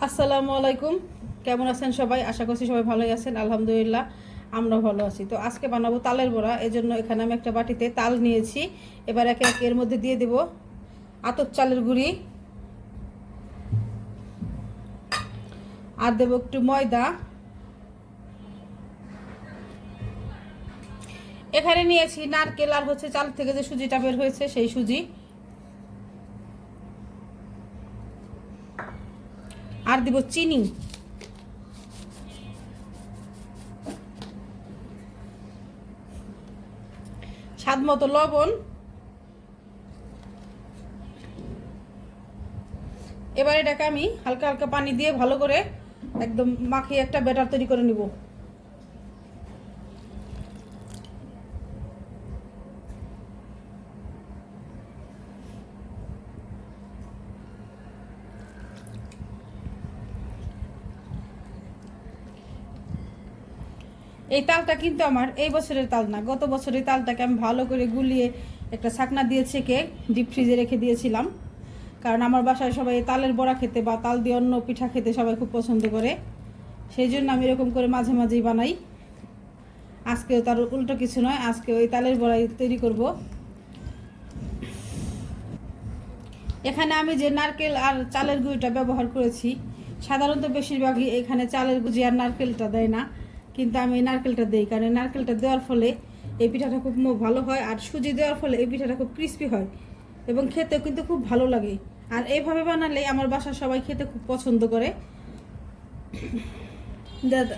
আসসালামু আলাইকুম। কেমন আছেন সবাই? আশা করছি সবাই ভালোই আছেন। আলহামদুলিল্লাহ আমরা ভালো আছি। তো আজকে বানাবো তালের বড়া। এজন্য এখানে আমি একটা বাটিতে তাল নিয়েছি। এবার একে একে এর মধ্যে দিয়ে দেব আতপ চালের গুঁড়ি, আর দেব একটু ময়দা। এখানে নিয়েছি নারকেল আর চাল থেকে যে সুজিটা বের হয়েছে সেই সুজি, আর দেব চিনি, স্বাদ মতো লবণ। এবার এটাকে আমি হালকা হালকা পানি দিয়ে ভালো করে একদম মাখিয়ে একটা ব্যাটার তৈরি করে নিব। এই তালটা কিন্তু আমার এই বছরের তাল না, গত বছরের তালটাকে আমি ভালো করে গুলিয়ে একটা ছাকনা দিয়ে ছেঁকে ডিপ ফ্রিজে রেখে দিয়েছিলাম। কারণ আমার বাসায় সবাই তালের বড়া খেতে বা তাল দিয়ে অন্য পিঠা খেতে সবাই খুব পছন্দ করে, সেই জন্য আমি এরকম করে মাঝে মাঝেই বানাই। আজকেও তার উল্টো কিছু নয়, আজকে ওই তালের বড়াই তৈরি করব। এখানে আমি যে নারকেল আর চালের গুঁড়িটা ব্যবহার করেছি, সাধারণত বেশিরভাগই এখানে চালের গুঁড়ি আর নারকেলটা দেয় না, কিন্তু আমি এই নারকেলটা দিই। কারণ নারকেলটা দেওয়ার ফলে এই পিঠাটা খুব ভালো হয়, আর সুজি দেওয়ার ফলে এই পিঠাটা খুব ক্রিস্পি হয় এবং খেতেও কিন্তু খুব ভালো লাগে। আর এইভাবে বানালে আমার বাসার সবাই খেতে খুব পছন্দ করে। দাদা,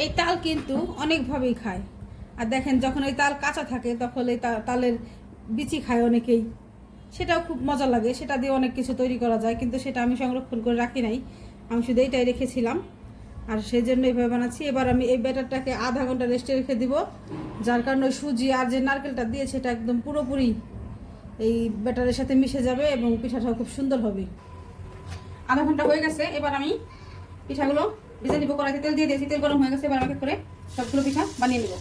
এই তাল কিন্তু অনেকভাবেই খায়। আর দেখেন, যখন এই তাল কাঁচা থাকে তখন এই তালের বিচি খায় অনেকেই, সেটাও খুব মজা লাগে। সেটা দিয়ে অনেক কিছু তৈরি করা যায়, কিন্তু সেটা আমি সংরক্ষণ করে রাখি নাই, আমি শুধু এইটাই রেখেছিলাম। আর সেই জন্য এইভাবে বানাচ্ছি। এবার আমি এই ব্যাটারটাকে আধা ঘন্টা রেস্টে রেখে দিব, যার কারণে সুজি আর যে নারকেলটা দিয়ে সেটা একদম পুরোপুরি এই ব্যাটারের সাথে মিশে যাবে এবং পিঠাটাও খুব সুন্দর হবে। আধা ঘন্টা হয়ে গেছে, এবার আমি পিঠাগুলো ভেজে নিব। কড়াইতে তেল দিয়ে দিয়েছি, তেল গরম হয়ে গেছে। এবার এক এক করে সবগুলো পিঠা বানিয়ে নেব।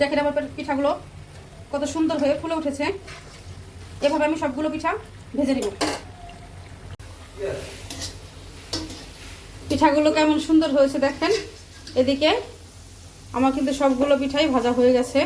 দেখেন আমার পিঠাগুলো কত সুন্দর হয়ে ফুলে উঠেছে। এভাবে আমি সবগুলো পিঠা ভেজে নিব। পিঠাগুলো কেমন সুন্দর হয়েছে দেখেন। এদিকে আমার কিন্তু সবগুলো পিঠাই ভাজা হয়ে গেছে।